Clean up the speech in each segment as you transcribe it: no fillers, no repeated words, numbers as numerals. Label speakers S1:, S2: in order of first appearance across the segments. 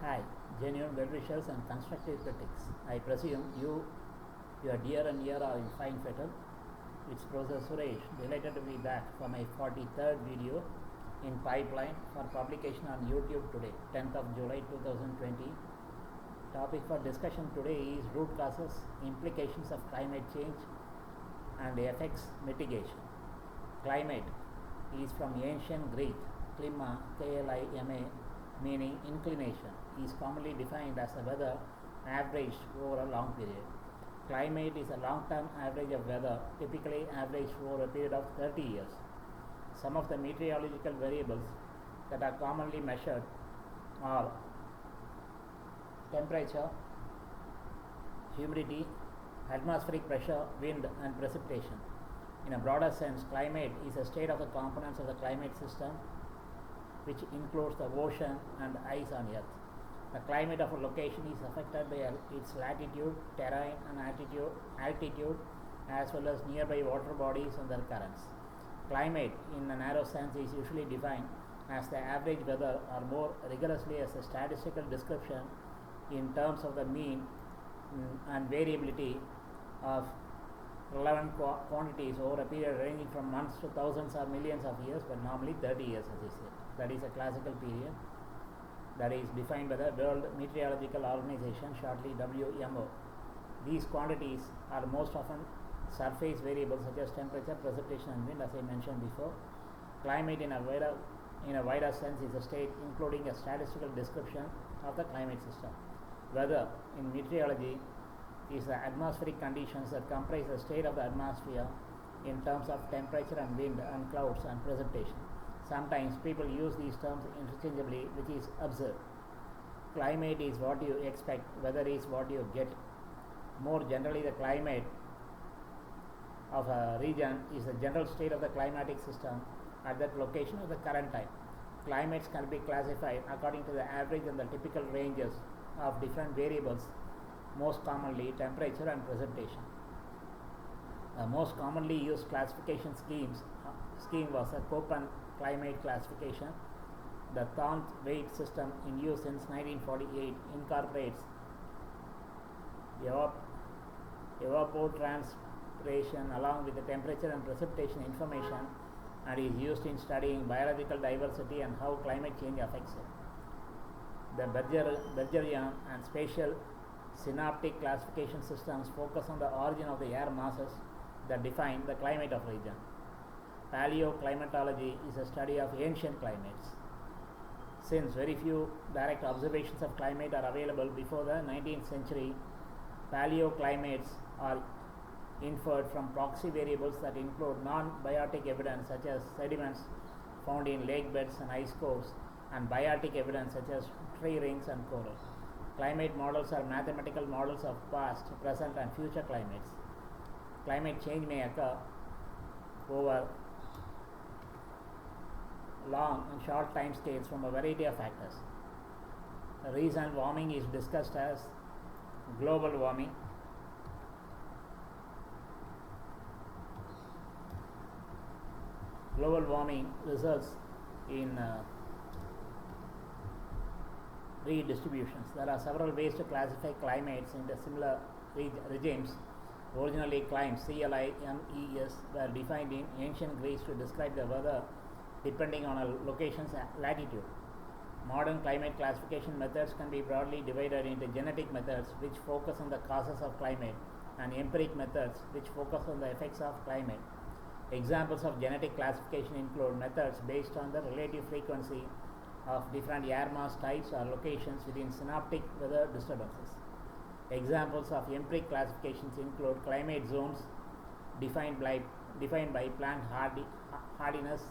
S1: Hi, genuine well-wishers and constructive critics. I presume your dear and near are in fine fettle. It's Professor Suresh, delighted to be back for my 43rd video in pipeline for publication on YouTube today, 10th of July 2020. Topic for discussion today is root causes, implications of climate change and effects mitigation. Climate is from ancient Greek, klima, K-L-I-M-A, meaning inclination, is commonly defined as the weather averaged over a long period. Climate is a long-term average of weather, typically averaged over a period of 30 years. Some of the meteorological variables that are commonly measured are temperature, humidity, atmospheric pressure, wind, and precipitation. In a broader sense, climate is a state of the components of the climate system, which includes the ocean and ice on Earth. The climate of a location is affected by its latitude, terrain, and altitude, as well as nearby water bodies and their currents. Climate, in a narrow sense, is usually defined as the average weather, or more rigorously as a statistical description in terms of the mean and variability of relevant quantities over a period ranging from months to thousands or millions of years, but normally 30 years, as I said. That is a classical period that is defined by the World Meteorological Organization, shortly WMO. These quantities are most often surface variables such as temperature, precipitation, and wind, as I mentioned before. Climate in a wider sense is a state including a statistical description of the climate system. Weather in meteorology is the atmospheric conditions that comprise the state of the atmosphere in terms of temperature and wind and clouds and precipitation. Sometimes people use these terms interchangeably, which is absurd. Climate is what you expect, weather is what you get. More generally, the climate of a region is the general state of the climatic system at that location at the current time. Climates can be classified according to the average and the typical ranges of different variables, most commonly temperature and precipitation. The most commonly used classification scheme was a Köppen climate classification. The Thornton-Waite system in use since 1948 incorporates evapotranspiration along with the temperature and precipitation information and is used in studying biological diversity and how climate change affects it. The Bergerian and spatial synoptic classification systems focus on the origin of the air masses that define the climate of region. Paleoclimatology is a study of ancient climates. Since very few direct observations of climate are available before the 19th century, paleoclimates are inferred from proxy variables that include non-biotic evidence such as sediments found in lake beds and ice cores, and biotic evidence such as tree rings and coral. Climate models are mathematical models of past, present, and future climates. Climate change may occur over long and short time scales from a variety of factors. Recent warming is discussed as global warming. Global warming results in redistributions. There are several ways to classify climates in the similar regimes. Originally, climes, CLIMES, were defined in ancient Greece to describe the weather depending on a location's latitude. Modern climate classification methods can be broadly divided into genetic methods, which focus on the causes of climate, and empiric methods, which focus on the effects of climate. Examples of genetic classification include methods based on the relative frequency of different air mass types or locations within synoptic weather disturbances. Examples of empiric classifications include climate zones defined by plant hardiness,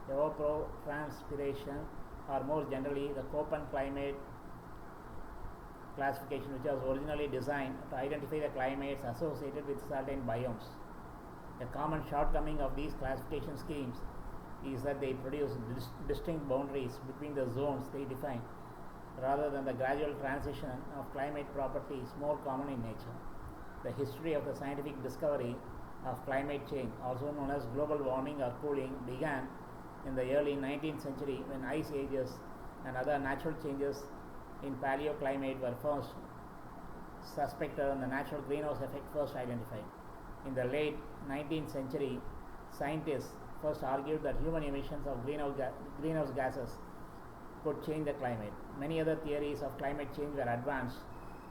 S1: evapotranspiration, or more generally the Köppen climate classification, which was originally designed to identify the climates associated with certain biomes. A common shortcoming of these classification schemes is that they produce distinct boundaries between the zones they define, rather than the gradual transition of climate properties more common in nature. The history of the scientific discovery of climate change, also known as global warming or cooling, began in the early 19th century when ice ages and other natural changes in paleoclimate were first suspected and the natural greenhouse effect first identified. In the late 19th century, scientists first argued that human emissions of greenhouse gases could change the climate. Many other theories of climate change were advanced,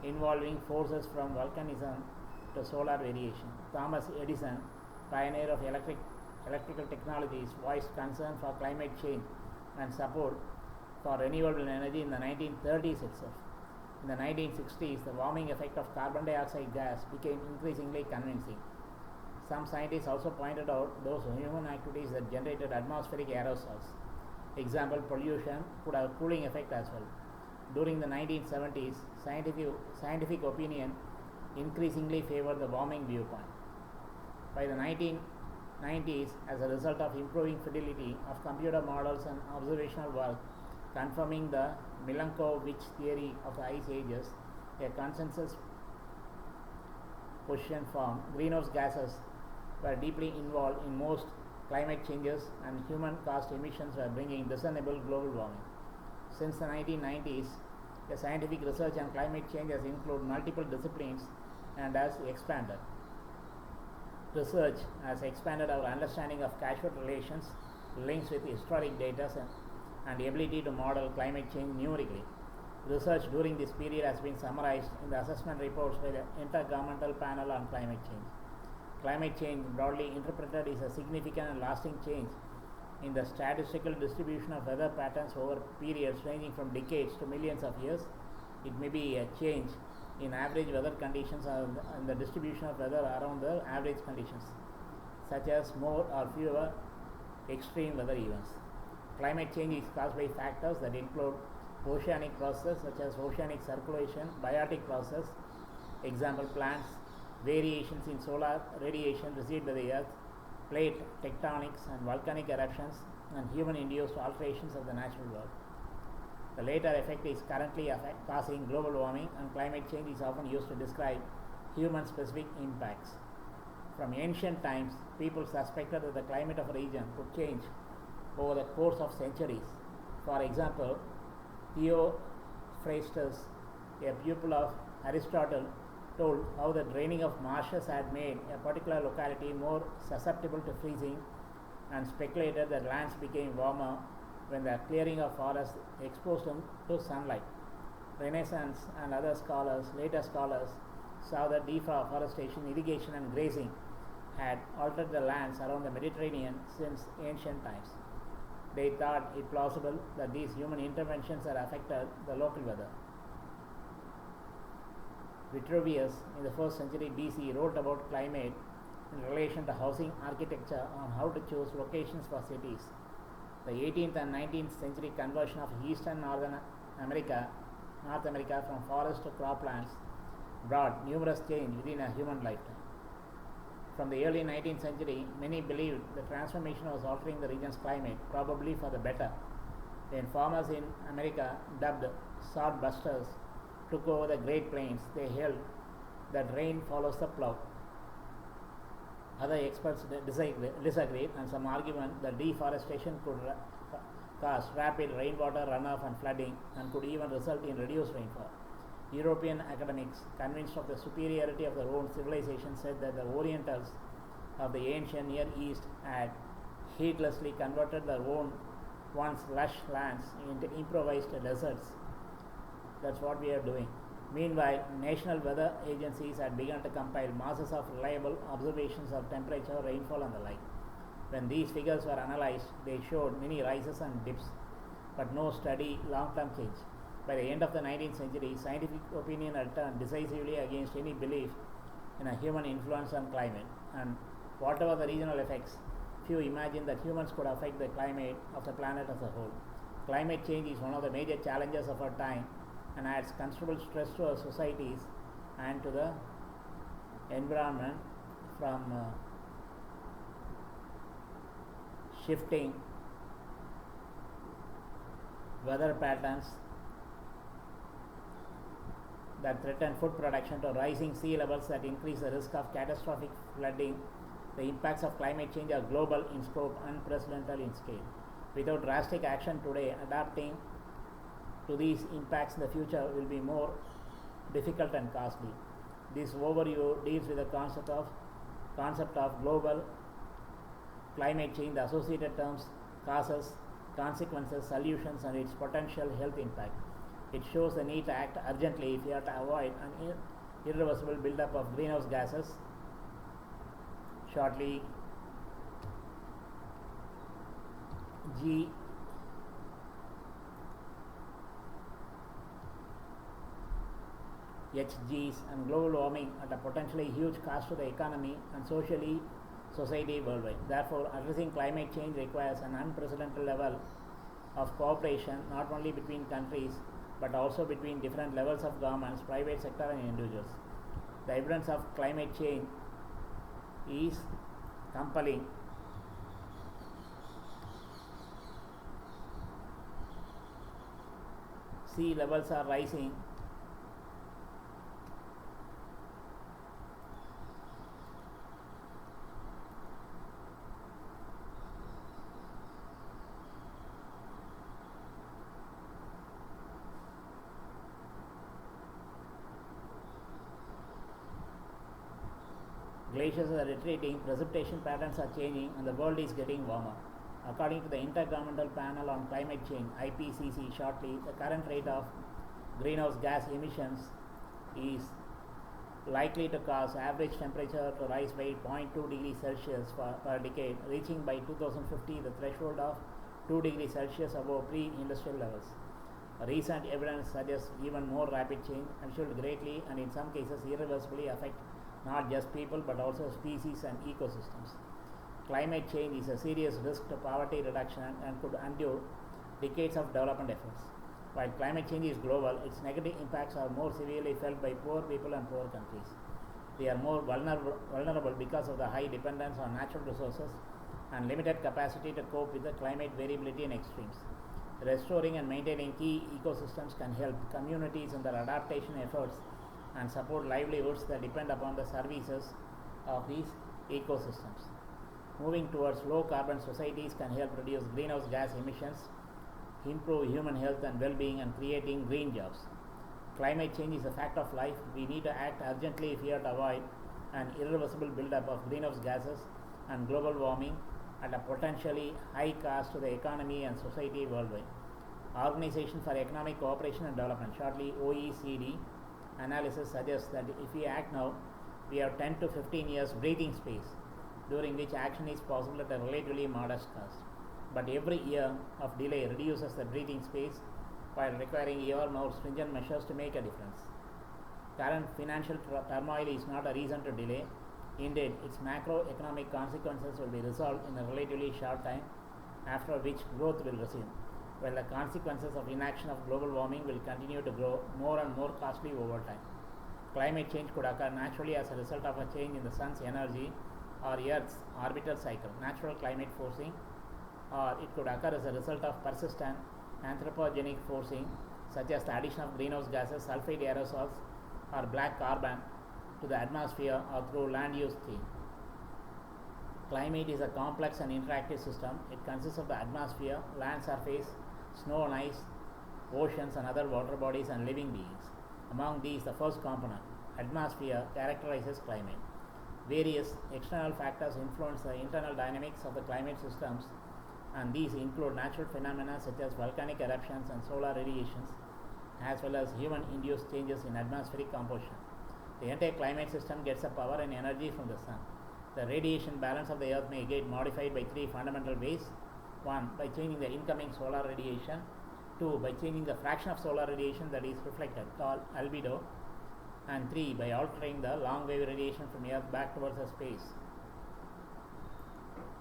S1: involving forces from volcanism to solar radiation. Thomas Edison, pioneer of electrical technologies, voiced concern for climate change and support for renewable energy in the 1930s itself. In the 1960s, the warming effect of carbon dioxide gas became increasingly convincing. Some scientists also pointed out those human activities that generated atmospheric aerosols. Example, pollution could have a cooling effect as well. During the 1970s, scientific opinion increasingly favored the warming viewpoint. By the 1990s, as a result of improving fidelity of computer models and observational work confirming the Milankovitch theory of the ice ages, a consensus position formed. Greenhouse gases were deeply involved in most climate changes, and human-caused emissions were bringing discernible global warming. Since the 1990s, the scientific research on climate change has included multiple disciplines and has expanded. Research has expanded our understanding of causal relations, links with historic data, and the ability to model climate change numerically. Research during this period has been summarized in the assessment reports by the Intergovernmental Panel on Climate Change. Climate change, broadly interpreted, is a significant and lasting change in the statistical distribution of weather patterns over periods ranging from decades to millions of years. It may be a change in average weather conditions and the distribution of weather around the average conditions, such as more or fewer extreme weather events. Climate change is caused by factors that include oceanic processes such as oceanic circulation, biotic process, example plants, variations in solar radiation received by the earth, plate tectonics and volcanic eruptions, and human-induced alterations of the natural world. The latter effect is currently causing global warming, and climate change is often used to describe human-specific impacts. From ancient times, people suspected that the climate of a region could change over the course of centuries. For example, Theophrastus, a pupil of Aristotle, told how the draining of marshes had made a particular locality more susceptible to freezing, and speculated that lands became warmer when the clearing of forests exposed them to sunlight. Renaissance and later scholars, saw that deforestation, irrigation and grazing had altered the lands around the Mediterranean since ancient times. They thought it plausible that these human interventions had affected the local weather. Vitruvius, in the 1st century BC, wrote about climate in relation to housing architecture on how to choose locations for cities. The 18th and 19th century conversion of eastern North America from forest to croplands brought numerous change within a human lifetime. From the early 19th century, many believed the transformation was altering the region's climate, probably for the better. When farmers in America, dubbed sod busters, took over the Great Plains, they held that rain follows the plough. Other experts disagreed, and some argument that deforestation could cause rapid rainwater runoff and flooding, and could even result in reduced rainfall. European academics, convinced of the superiority of their own civilization, said that the Orientals of the ancient Near East had heedlessly converted their own once lush lands into improvised deserts. That's what we are doing. Meanwhile, national weather agencies had begun to compile masses of reliable observations of temperature, rainfall and the like. When these figures were analyzed, they showed many rises and dips, but no steady long-term change. By the end of the 19th century, scientific opinion had turned decisively against any belief in a human influence on climate, and whatever the regional effects, few imagined that humans could affect the climate of the planet as a whole. Climate change is one of the major challenges of our time and adds considerable stress to our societies and to the environment, from shifting weather patterns that threaten food production to rising sea levels that increase the risk of catastrophic flooding. The impacts of climate change are global in scope, unprecedented in scale. Without drastic action today, adapting to these impacts in the future will be more difficult and costly. This overview deals with the concept of global climate change, the associated terms, causes, consequences, solutions, and its potential health impact. It shows the need to act urgently if we are to avoid an irreversible buildup of greenhouse gases. Shortly, GHGs and global warming at a potentially huge cost to the economy and society worldwide. Therefore, addressing climate change requires an unprecedented level of cooperation not only between countries but also between different levels of governments, private sector, and individuals. The evidence of climate change is compelling. Sea levels are rising. Glaciers are retreating, precipitation patterns are changing, and the world is getting warmer. According to the Intergovernmental Panel on Climate Change (IPCC), shortly, the current rate of greenhouse gas emissions is likely to cause average temperature to rise by 0.2 degrees Celsius per decade, reaching by 2050 the threshold of 2 degrees Celsius above pre-industrial levels. Recent evidence suggests even more rapid change and should greatly and in some cases irreversibly affect not just people but also species and ecosystems. Climate change is a serious risk to poverty reduction and could undo decades of development efforts. While climate change is global, its negative impacts are more severely felt by poor people and poor countries. They are more vulnerable because of the high dependence on natural resources and limited capacity to cope with the climate variability and extremes. Restoring and maintaining key ecosystems can help communities in their adaptation efforts and support livelihoods that depend upon the services of these ecosystems. Moving towards low carbon societies can help reduce greenhouse gas emissions, improve human health and well-being, and creating green jobs. Climate change is a fact of life. We need to act urgently if we are to avoid an irreversible buildup of greenhouse gases and global warming at a potentially high cost to the economy and society worldwide. Organization for Economic Cooperation and Development, shortly OECD, analysis suggests that if we act now, we have 10 to 15 years breathing space, during which action is possible at a relatively modest cost. But every year of delay reduces the breathing space while requiring ever more stringent measures to make a difference. Current financial turmoil is not a reason to delay. Indeed, its macroeconomic consequences will be resolved in a relatively short time, after which growth will resume, while the consequences of inaction of global warming will continue to grow more and more costly over time. Climate change could occur naturally as a result of a change in the sun's energy or Earth's orbital cycle, natural climate forcing, or it could occur as a result of persistent anthropogenic forcing, such as the addition of greenhouse gases, sulfide aerosols, or black carbon to the atmosphere, or through land use change. Climate is a complex and interactive system. It consists of the atmosphere, land surface, snow and ice, oceans and other water bodies, and living beings. Among these, the first component, atmosphere, characterizes climate. Various external factors influence the internal dynamics of the climate systems, and these include natural phenomena such as volcanic eruptions and solar radiations, as well as human-induced changes in atmospheric composition. The entire climate system gets the power and energy from the sun. The radiation balance of the earth may get modified by three fundamental ways. 1. By changing the incoming solar radiation. 2. By changing the fraction of solar radiation that is reflected, called albedo. And 3. By altering the long wave radiation from earth back towards the space.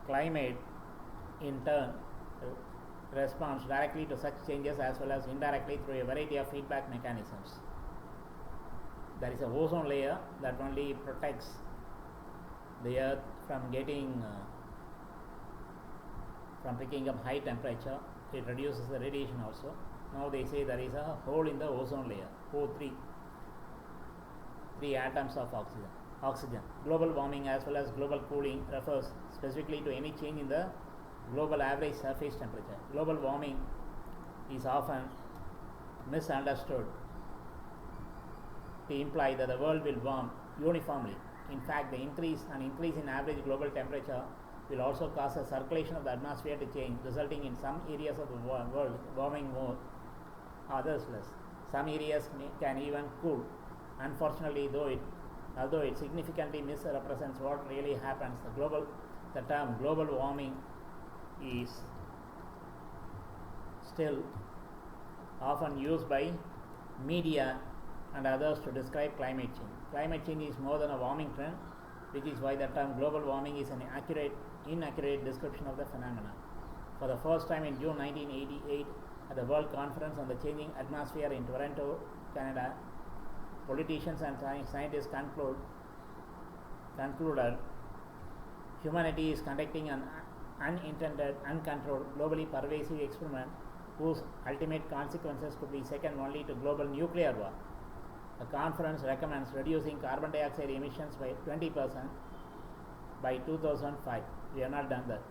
S1: Climate, in turn, responds directly to such changes as well as indirectly through a variety of feedback mechanisms. There is a ozone layer that only protects the earth from picking up high temperature. It reduces the radiation also. Now they say there is a hole in the ozone layer, O3, 3 atoms of oxygen. Global warming as well as global cooling refers specifically to any change in the global average surface temperature. Global warming is often misunderstood to imply that the world will warm uniformly. In fact, the increase in average global temperature will also cause a circulation of the atmosphere to change, resulting in some areas of the world warming more, others less. Some areas can even cool. Unfortunately, although it significantly misrepresents what really happens, the term global warming is still often used by media and others to describe climate change. Climate change is more than a warming trend, which is why the term global warming is an inaccurate description of the phenomenon. For the first time in June 1988, at the World Conference on the Changing Atmosphere in Toronto, Canada, politicians and scientists concluded humanity is conducting an unintended, uncontrolled, globally pervasive experiment whose ultimate consequences could be second only to global nuclear war. The conference recommends reducing carbon dioxide emissions by 20% by 2005. We have not done that.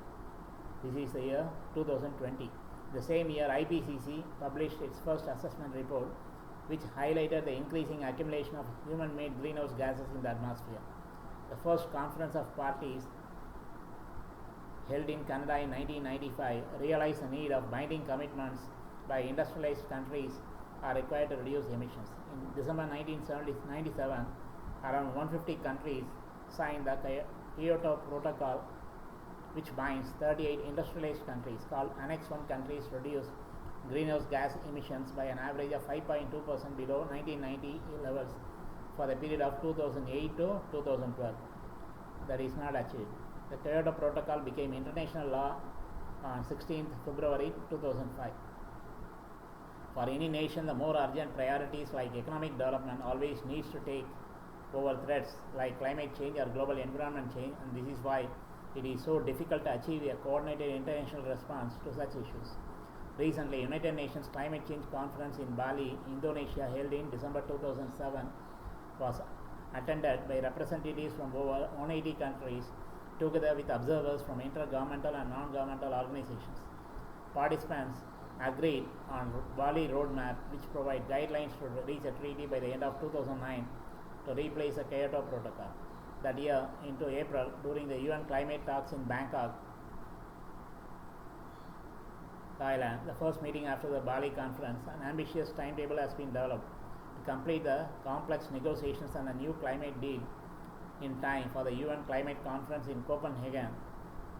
S1: This is the year 2020. The same year, IPCC published its first assessment report, which highlighted the increasing accumulation of human-made greenhouse gases in the atmosphere. The first conference of parties, held in Canada in 1995, realized the need of binding commitments by industrialized countries are required to reduce emissions. In December 1997, around 150 countries signed the Kyoto Protocol, which binds 38 industrialized countries called Annex 1 countries to reduce greenhouse gas emissions by an average of 5.2% below 1990 levels for the period of 2008 to 2012. That is not achieved. The Kyoto Protocol became international law on 16th February 2005. For any nation, the more urgent priorities like economic development always needs to take over threats like climate change or global environment change, and this is why it is so difficult to achieve a coordinated international response to such issues. Recently, United Nations Climate Change Conference in Bali, Indonesia, held in December 2007, was attended by representatives from over 180 countries, together with observers from intergovernmental and non-governmental organizations. Participants agreed on Bali roadmap, which provide guidelines to reach a treaty by the end of 2009 to replace the Kyoto Protocol. That year, into April, during the UN climate talks in Bangkok, Thailand, the first meeting after the Bali conference, an ambitious timetable has been developed to complete the complex negotiations on a new climate deal in time for the UN climate conference in Copenhagen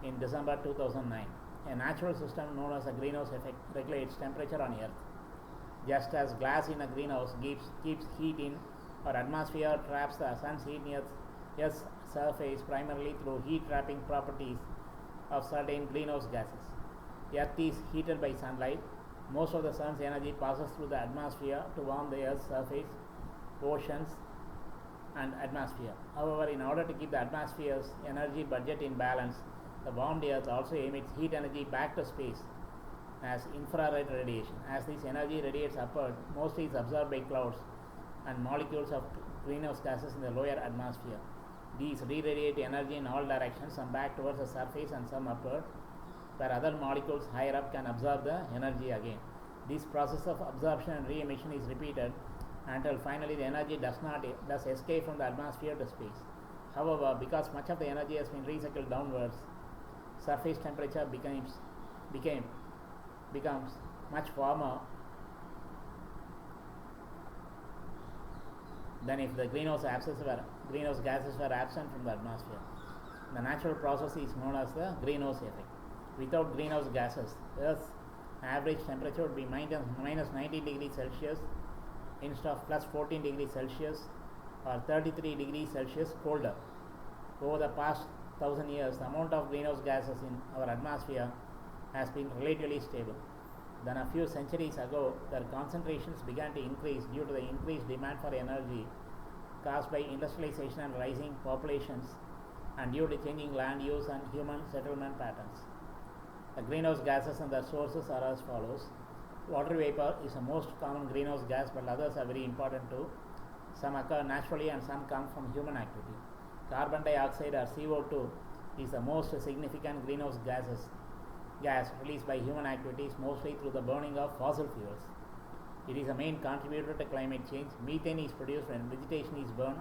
S1: in December 2009. A natural system known as a greenhouse effect regulates temperature on Earth. Just as glass in a greenhouse keeps heat in, our atmosphere traps the sun's heat near Earth's surface primarily through heat trapping properties of certain greenhouse gases. Earth is heated by sunlight. Most of the sun's energy passes through the atmosphere to warm the Earth's surface, oceans, and atmosphere. However, in order to keep the atmosphere's energy budget in balance, the warmed Earth also emits heat energy back to space as infrared radiation. As this energy radiates upward, mostly is absorbed by clouds and molecules of greenhouse gases in the lower atmosphere. These re-radiate energy in all directions, some back towards the surface and some upward, where other molecules higher up can absorb the energy again. This process of absorption and re-emission is repeated until finally the energy does escape from the atmosphere to space. However, because much of the energy has been recycled downwards, surface temperature becomes much warmer than if the greenhouse gases were absent from the atmosphere. The natural process is known as the greenhouse effect. Without greenhouse gases, Earth's average temperature would be minus 19 degrees Celsius instead of plus 14 degrees Celsius or 33 degrees Celsius colder. Over the past 1,000 years, the amount of greenhouse gases in our atmosphere has been relatively stable. Then a few centuries ago, their concentrations began to increase due to the increased demand for energy caused by industrialization and rising populations and due to changing land use and human settlement patterns. The greenhouse gases and their sources are as follows. Water vapor is the most common greenhouse gas, but others are very important too. Some occur naturally and some come from human activity. Carbon dioxide or CO2 is the most significant greenhouse gas released by human activities, mostly through the burning of fossil fuels. It is a main contributor to climate change. Methane is produced when vegetation is burned,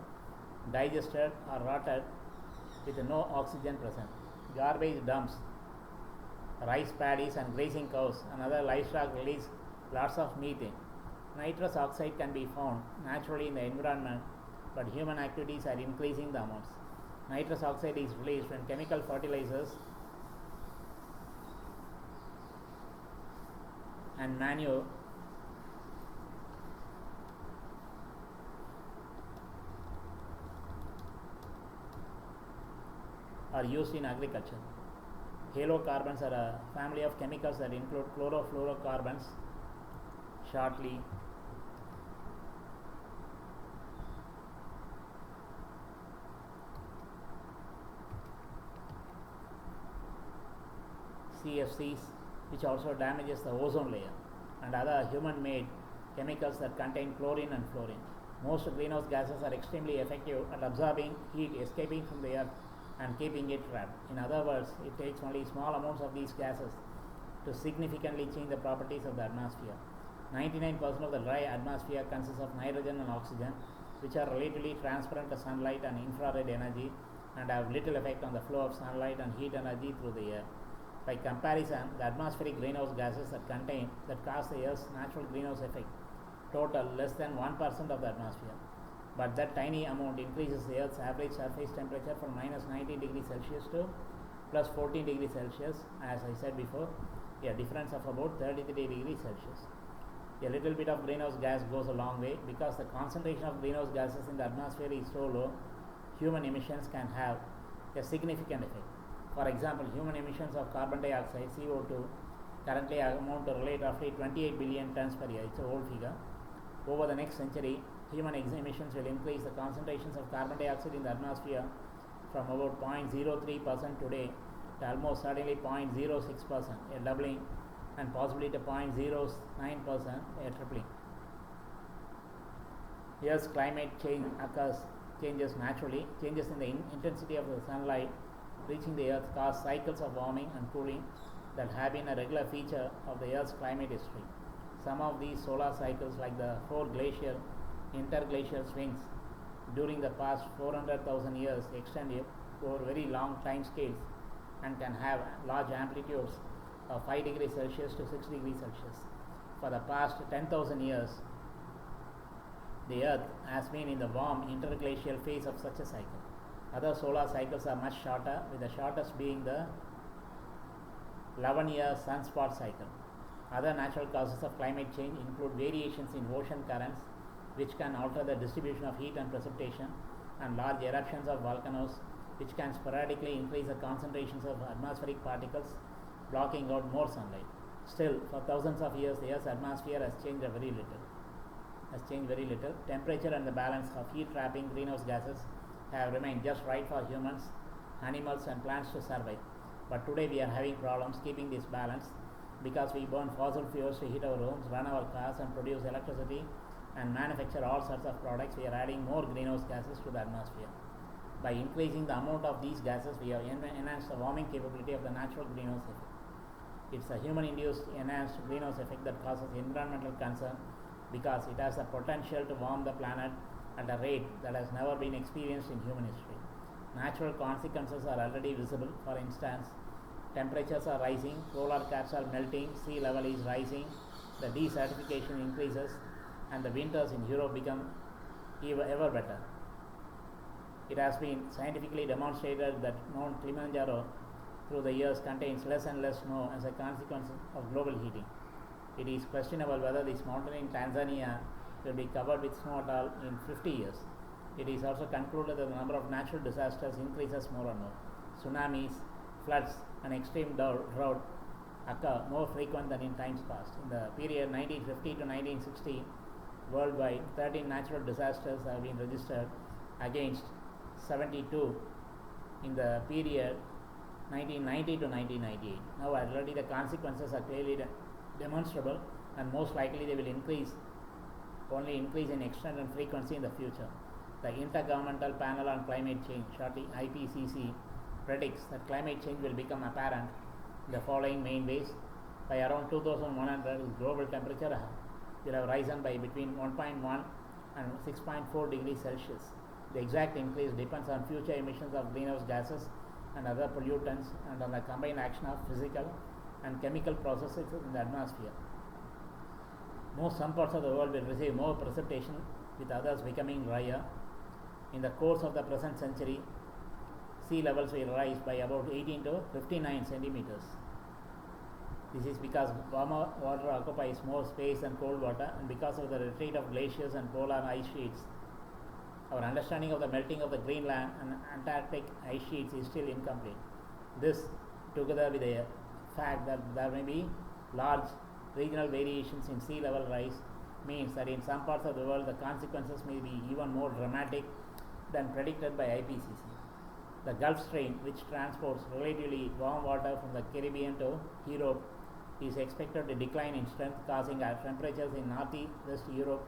S1: digested or rotted with no oxygen present. Garbage dumps, rice paddies and grazing cows and other livestock release lots of methane. Nitrous oxide can be found naturally in the environment, but human activities are increasing the amounts. Nitrous oxide is released when chemical fertilizers and manure are used in agriculture. Halocarbons are a family of chemicals that include chlorofluorocarbons, shortly CFCs, which also damages the ozone layer, and other human-made chemicals that contain chlorine and fluorine. Most greenhouse gases are extremely effective at absorbing heat escaping from the earth and keeping it trapped. In other words, it takes only small amounts of these gases to significantly change the properties of the atmosphere. 99% of the dry atmosphere consists of nitrogen and oxygen, which are relatively transparent to sunlight and infrared energy and have little effect on the flow of sunlight and heat energy through the air. By comparison, the atmospheric greenhouse gases that cause the Earth's natural greenhouse effect total less than 1% of the atmosphere. But that tiny amount increases the Earth's average surface temperature from minus 19 degrees Celsius to plus 14 degrees Celsius, as I said before, a difference of about 33 degrees Celsius. A little bit of greenhouse gas goes a long way. Because the concentration of greenhouse gases in the atmosphere is so low, human emissions can have a significant effect. For example, human emissions of carbon dioxide, CO2, currently amount to roughly 28 billion tons per year. It's an old figure. Over the next century, human emissions will increase the concentrations of carbon dioxide in the atmosphere from about 0.03% today to almost certainly 0.06%, a doubling, and possibly to 0.09%, a tripling. Earth's climate change changes naturally. Changes in the intensity of the sunlight reaching the Earth cause cycles of warming and cooling that have been a regular feature of the Earth's climate history. Some of these solar cycles, like the 4 glacial interglacial swings during the past 400,000 years, extend over very long time scales and can have large amplitudes of 5 degrees Celsius to 6 degrees Celsius. For the past 10,000 years, the Earth has been in the warm interglacial phase of such a cycle. Other solar cycles are much shorter, with the shortest being the 11-year sunspot cycle. Other natural causes of climate change include variations in ocean currents, which can alter the distribution of heat and precipitation, and large eruptions of volcanoes, which can sporadically increase the concentrations of atmospheric particles, blocking out more sunlight. Still, for thousands of years, the Earth's atmosphere has changed very little. Temperature and the balance of heat-trapping greenhouse gases have remained just right for humans, animals and plants to survive. But today we are having problems keeping this balance because we burn fossil fuels to heat our homes, run our cars and produce electricity and manufacture all sorts of products. We are adding more greenhouse gases to the atmosphere. By increasing the amount of these gases, we have enhanced the warming capability of the natural greenhouse effect. It's a human-induced enhanced greenhouse effect that causes environmental concern because it has the potential to warm the planet at a rate that has never been experienced in human history. Natural consequences are already visible. For instance, temperatures are rising, polar caps are melting, sea level is rising, the desertification increases, and the winters in Europe become ever better. It has been scientifically demonstrated that Mount Kilimanjaro through the years contains less and less snow as a consequence of global heating. It is questionable whether this mountain in Tanzania will be covered with snow at all in 50 years. It is also concluded that the number of natural disasters increases more and more. Tsunamis, floods, and extreme drought occur more frequent than in times past. In the period 1950 to 1960, worldwide, 13 natural disasters have been registered against 72 in the period 1990 to 1998. Now already the consequences are clearly demonstrable, and most likely they will only increase in extent and frequency in the future. The Intergovernmental Panel on Climate Change, shortly IPCC, predicts that climate change will become apparent in the following main ways. By around 2100, global temperature will have risen by between 1.1 and 6.4 degrees Celsius. The exact increase depends on future emissions of greenhouse gases and other pollutants and on the combined action of physical and chemical processes in the atmosphere. Some parts of the world will receive more precipitation, with others becoming drier. In the course of the present century, sea levels will rise by about 18 to 59 centimeters. This is because warmer water occupies more space than cold water, and because of the retreat of glaciers and polar ice sheets. Our understanding of the melting of the Greenland and Antarctic ice sheets is still incomplete. This, together with the fact that there may be large regional variations in sea level rise, means that in some parts of the world the consequences may be even more dramatic than predicted by IPCC. The Gulf Stream, which transports relatively warm water from the Caribbean to Europe, is expected to decline in strength, causing temperatures in northwest Europe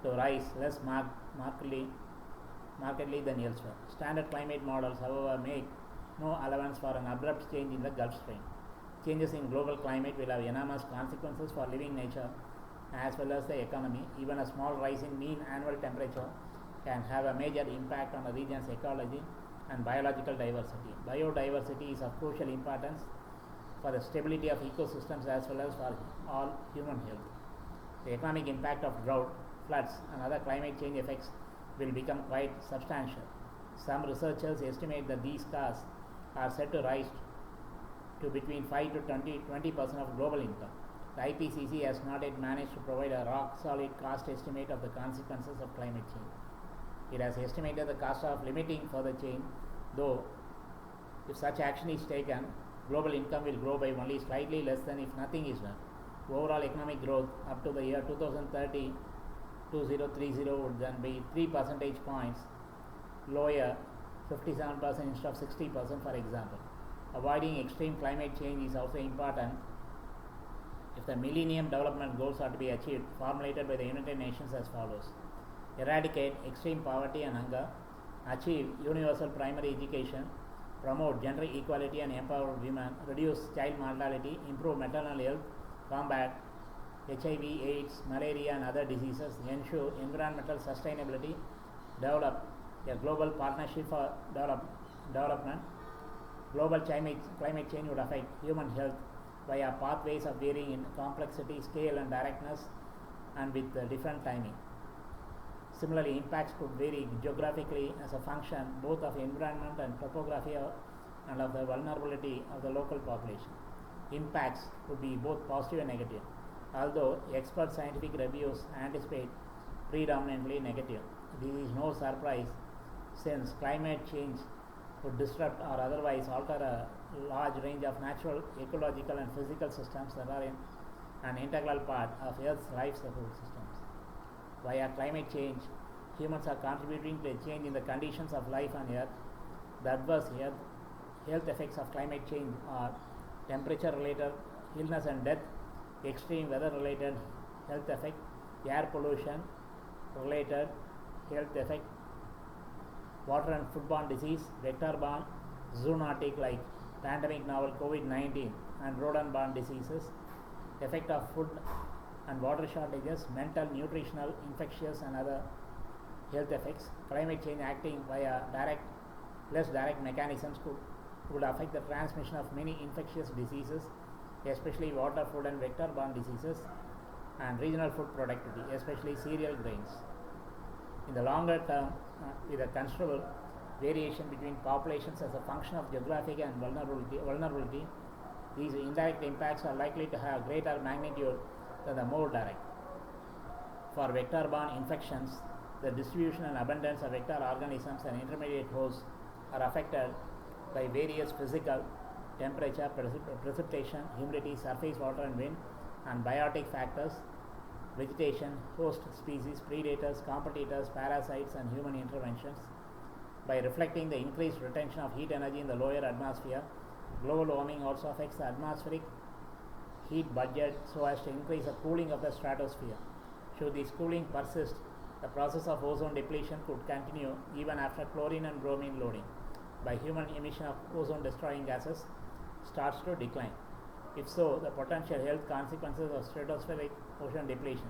S1: to rise less markedly than elsewhere. Standard climate models, however, make no allowance for an abrupt change in the Gulf Stream. Changes in global climate will have enormous consequences for living nature as well as the economy. Even a small rise in mean annual temperature can have a major impact on a region's ecology and biological diversity. Biodiversity is of crucial importance for the stability of ecosystems as well as for all human health. The economic impact of drought, floods, and other climate change effects will become quite substantial. Some researchers estimate that these costs are set to rise to between 5 to 20% of global income. The IPCC has not yet managed to provide a rock-solid cost estimate of the consequences of climate change. It has estimated the cost of limiting further change, though if such action is taken, global income will grow by only slightly less than if nothing is done. Overall economic growth up to the year 2030 would then be 3 percentage points lower, 57% instead of 60%, for example. Avoiding extreme climate change is also important if the Millennium Development Goals are to be achieved, formulated by the United Nations as follows: eradicate extreme poverty and hunger, achieve universal primary education, promote gender equality and empower women, reduce child mortality, improve maternal health, combat HIV, AIDS, malaria and other diseases, ensure environmental sustainability, develop a global partnership for development. Global climate change would affect human health via pathways of varying in complexity, scale and directness, and with different timing. Similarly, impacts could vary geographically as a function both of environment and topography and of the vulnerability of the local population. Impacts could be both positive and negative, although expert scientific reviews anticipate predominantly negative. This is no surprise, since climate change would disrupt or otherwise alter a large range of natural, ecological and physical systems that are an integral part of Earth's life support systems. Via climate change, humans are contributing to a change in the conditions of life on Earth. The adverse health effects of climate change are temperature-related illness and death, extreme weather-related health effect, air pollution-related health effect, water and foodborne disease, vector-borne, zoonotic like pandemic novel COVID-19 and rodent-borne diseases, effect of food and water shortages, mental, nutritional, infectious and other health effects. Climate change acting via less direct mechanisms would affect the transmission of many infectious diseases, especially water, food and vector-borne diseases, and regional food productivity, especially cereal grains. In the longer term, with a considerable variation between populations as a function of geographic and vulnerability, these indirect impacts are likely to have greater magnitude than the more direct. For vector-borne infections, the distribution and abundance of vector organisms and intermediate hosts are affected by various physical, temperature, precipitation, humidity, surface water and wind, and biotic factors, vegetation, host species, predators, competitors, parasites and human interventions. By reflecting the increased retention of heat energy in the lower atmosphere, global warming also affects the atmospheric heat budget so as to increase the cooling of the stratosphere. Should this cooling persist, the process of ozone depletion could continue even after chlorine and bromine loading by human emission of ozone destroying gases starts to decline. If so, the potential health consequences of stratospheric ocean depletion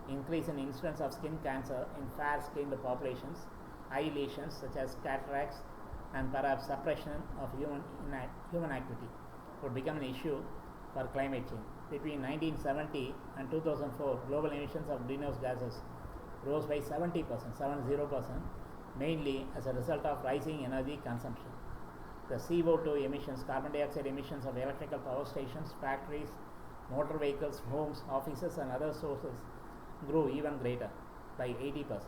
S1: increase in incidence of skin cancer in fair-skinned populations, eye lesions such as cataracts, and perhaps suppression of human activity would become an issue for climate change. Between 1970 and 2004, global emissions of greenhouse gases rose by 70%, mainly as a result of rising energy consumption. The CO2 emissions, carbon dioxide emissions of electrical power stations, factories, motor vehicles, homes, offices, and other sources grew even greater by 80%.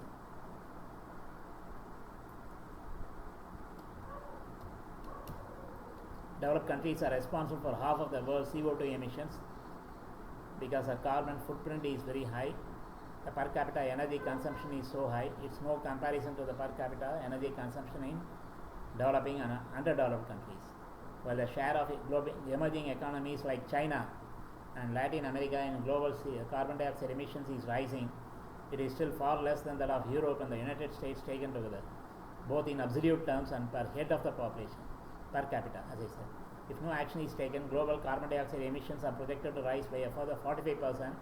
S1: Developed countries are responsible for half of the world's CO2 emissions because the carbon footprint is very high. The per capita energy consumption is so high, it's no comparison to the per capita energy consumption in developing and underdeveloped countries. While the share of emerging economies like China and Latin America in global carbon dioxide emissions is rising, it is still far less than that of Europe and the United States taken together, both in absolute terms and per head of the population, per capita, as I said. If no action is taken, global carbon dioxide emissions are projected to rise by a further 45%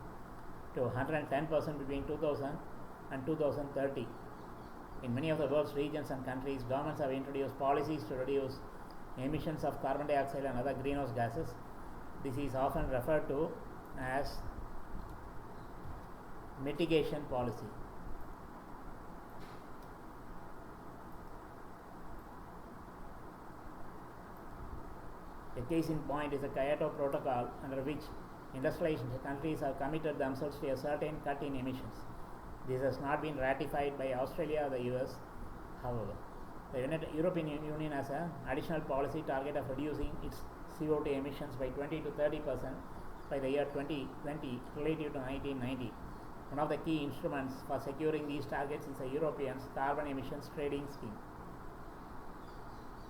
S1: to 110% between 2000 and 2030. In many of the world's regions and countries, governments have introduced policies to reduce emissions of carbon dioxide and other greenhouse gases. This is often referred to as mitigation policy. A case in point is the Kyoto Protocol, under which industrialized countries have committed themselves to a certain cut in emissions. This has not been ratified by Australia or the US, however. The European Union has an additional policy target of reducing its CO2 emissions by 20 to 30% by the year 2020 relative to 1990. One of the key instruments for securing these targets is the European Carbon Emissions Trading Scheme.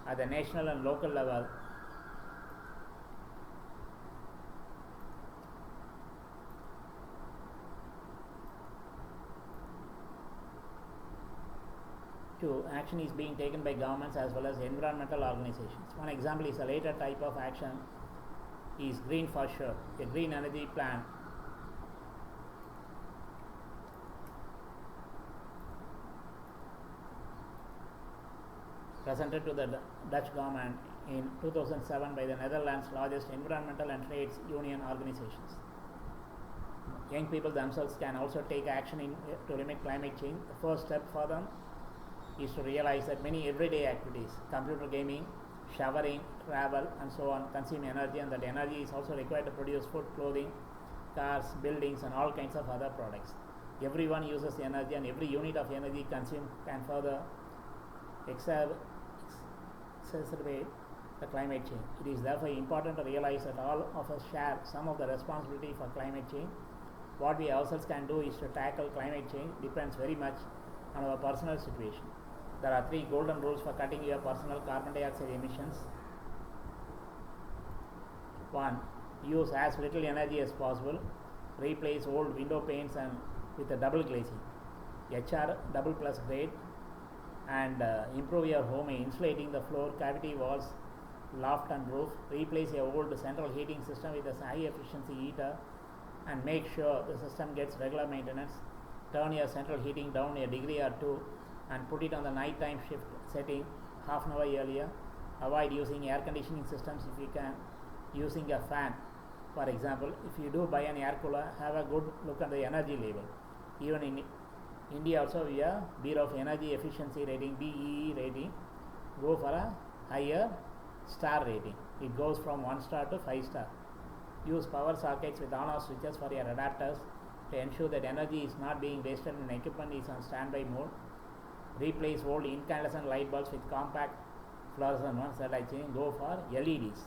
S1: At the national and local level, action is being taken by governments as well as environmental organizations. One example is a later type of action is Green for Sure, a green energy plan presented to the Dutch government in 2007 by the Netherlands' largest environmental and trades union organizations. Young people themselves can also take action to limit climate change. The first step for them is to realize that many everyday activities, computer gaming, showering, travel, and so on, consume energy, and that energy is also required to produce food, clothing, cars, buildings, and all kinds of other products. Everyone uses energy, and every unit of energy consumed can further exacerbate the climate change. It is therefore important to realize that all of us share some of the responsibility for climate change. What we ourselves can do is to tackle climate change depends very much on our personal situation. There are 3 golden rules for cutting your personal carbon dioxide emissions. 1. Use as little energy as possible. Replace old window panes and with a double glazing, HR double plus grade, and improve your home in insulating the floor, cavity walls, loft and roof. Replace your old central heating system with a high efficiency heater and make sure the system gets regular maintenance. Turn your central heating down a degree or 2 and put it on the nighttime shift setting half an hour earlier. Avoid using air conditioning systems if you can, using a fan. For example, if you do buy an air cooler, have a good look at the energy label. Even in India also we have Bureau of Energy Efficiency rating, BEE rating. Go for a higher star rating. It goes from 1 star to 5 star. Use power sockets with on-off switches for your adapters to ensure that energy is not being wasted and equipment is on standby mode. Replace old incandescent light bulbs with compact fluorescent ones that I think go for LEDs.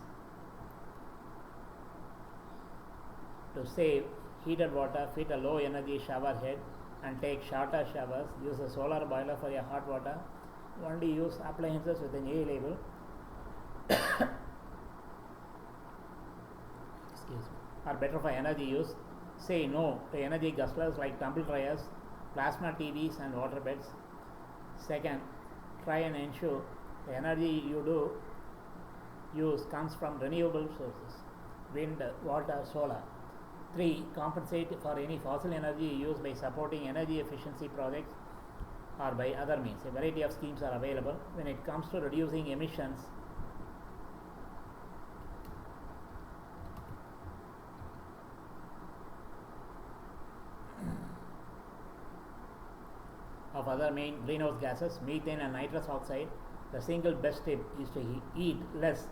S1: To save heated water, fit a low energy shower head and take shorter showers. Use a solar boiler for your hot water. Only use appliances with an A label. Are better for energy use. Say no to energy guzzlers like tumble dryers, plasma TVs and water beds. Second, try and ensure the energy you do use comes from renewable sources, wind, water, solar. 3. Compensate for any fossil energy used by supporting energy efficiency projects or by other means. A variety of schemes are available. When it comes to reducing emissions, of other main greenhouse gases, methane and nitrous oxide, the single best tip is to eat less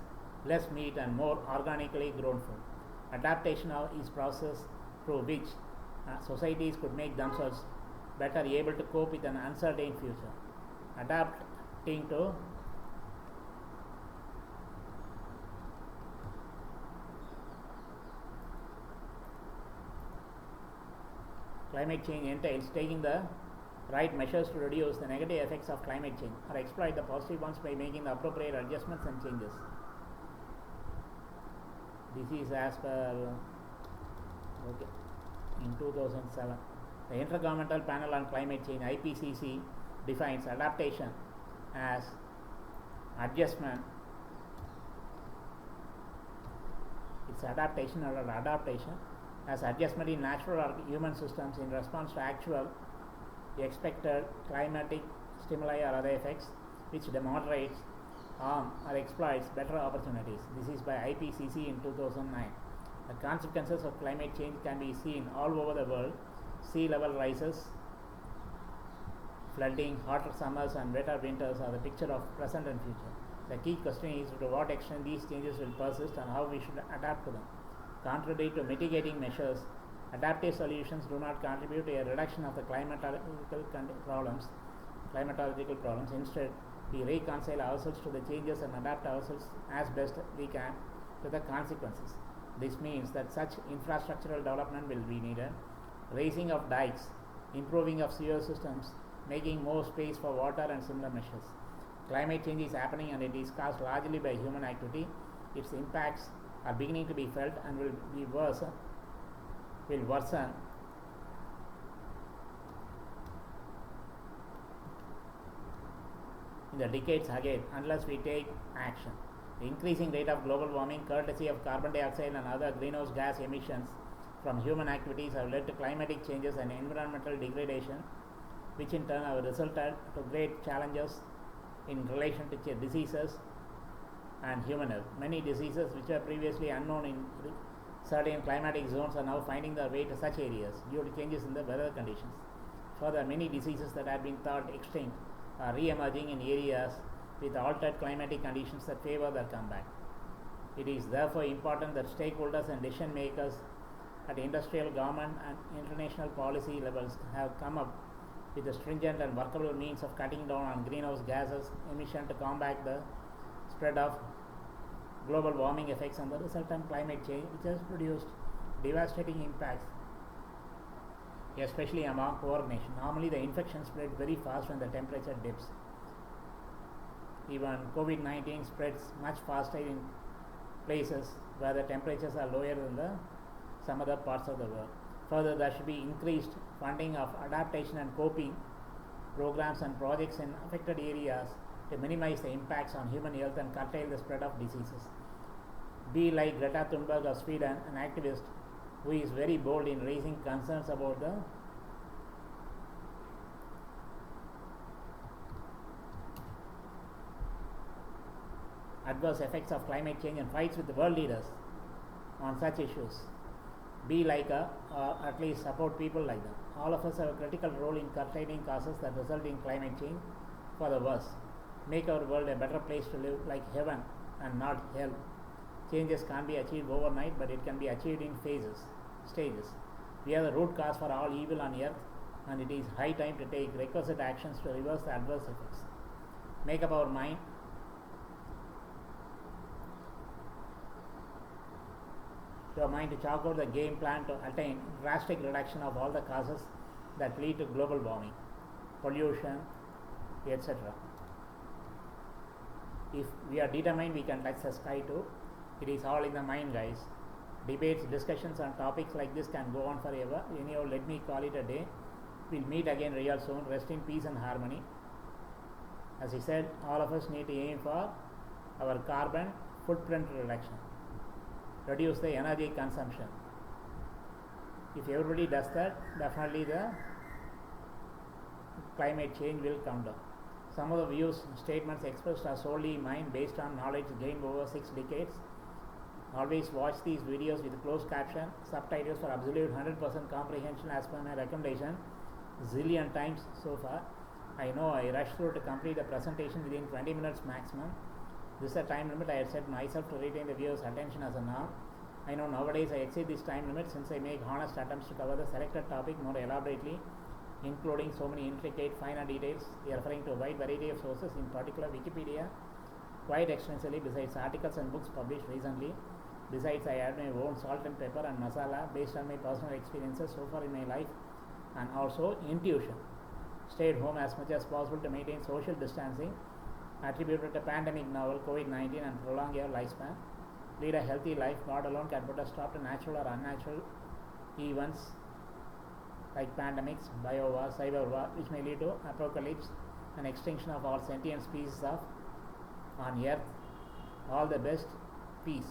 S1: meat and more organically grown food. Adaptation is process through which societies could make themselves better able to cope with an uncertain future. Adapting to climate change entails taking the right measures to reduce the negative effects of climate change or exploit the positive ones by making the appropriate adjustments and changes. This is as per in 2007. The Intergovernmental Panel on Climate Change (IPCC) defines adaptation as adjustment. It's adaptation or adaptation as adjustment in natural or human systems in response to actual expected climatic stimuli or other effects which demonstrates, harm or exploits better opportunities. This is by IPCC in 2009. The consequences of climate change can be seen all over the world. Sea level rises, flooding, hotter summers and wetter winters are the picture of present and future. The key question is to what extent these changes will persist and how we should adapt to them. Contrary to mitigating measures, adaptive solutions do not contribute to a reduction of the climatological problems. Instead, we reconcile ourselves to the changes and adapt ourselves as best we can to the consequences. This means that such infrastructural development will be needed, raising of dikes, improving of sewer systems, making more space for water and similar measures. Climate change is happening and it is caused largely by human activity. Its impacts are beginning to be felt and will worsen in the decades ahead unless we take action. The increasing rate of global warming, courtesy of carbon dioxide and other greenhouse gas emissions from human activities, have led to climatic changes and environmental degradation, which in turn have resulted to great challenges in relation to diseases and human health. Many diseases which were previously unknown in certain climatic zones are now finding their way to such areas due to changes in the weather conditions. Further, many diseases that had been thought extinct are re-emerging in areas with altered climatic conditions that favor their comeback. It is therefore important that stakeholders and decision makers at industrial, government and international policy levels have come up with a stringent and workable means of cutting down on greenhouse gases emission to combat the spread of global warming effects and the resultant climate change, which has produced devastating impacts, especially among poor nations. Normally the infection spreads very fast when the temperature dips. Even COVID-19 spreads much faster in places where the temperatures are lower than some other parts of the world. Further, there should be increased funding of adaptation and coping programs and projects in affected areas to minimize the impacts on human health and curtail the spread of diseases. Be like Greta Thunberg of Sweden, an activist who is very bold in raising concerns about the adverse effects of climate change and fights with the world leaders on such issues. Be like her, or at least support people like them. All of us have a critical role in curtailing causes that result in climate change for the worse. Make our world a better place to live, like heaven and not hell. Changes can't be achieved overnight, but it can be achieved in stages. We are the root cause for all evil on earth, and it is high time to take requisite actions to reverse the adverse effects. Make up our mind to chalk out the game plan to attain drastic reduction of all the causes that lead to global warming, pollution, etc. If we are determined, we can touch the sky too. It is all in the mind, guys. Debates, discussions on topics like this can go on forever. Anyhow, let me call it a day. We'll meet again real soon. Rest in peace and harmony. As I said, all of us need to aim for our carbon footprint reduction. Reduce the energy consumption. If everybody does that, definitely the climate change will come down. Some of the views, statements expressed are solely mine based on knowledge gained over 6 decades. Always watch these videos with closed caption, subtitles for absolute 100% comprehension as per my recommendation. Zillion times so far. I know I rushed through to complete the presentation within 20 minutes maximum. This is a time limit I had set myself to retain the viewer's attention as a norm. I know nowadays I exceed this time limit since I make honest attempts to cover the selected topic more elaborately, including so many intricate, finer details, referring to a wide variety of sources, in particular Wikipedia, quite extensively besides articles and books published recently. Besides, I add my own salt and pepper and masala based on my personal experiences so far in my life, and also intuition. Stay at home as much as possible to maintain social distancing, attributed to pandemic novel COVID-19, and prolong your lifespan. Lead a healthy life. God alone can put a stop to natural or unnatural events like pandemics, bio-war, cyber war, which may lead to apocalypse and extinction of all sentient species on earth. All the best. Peace.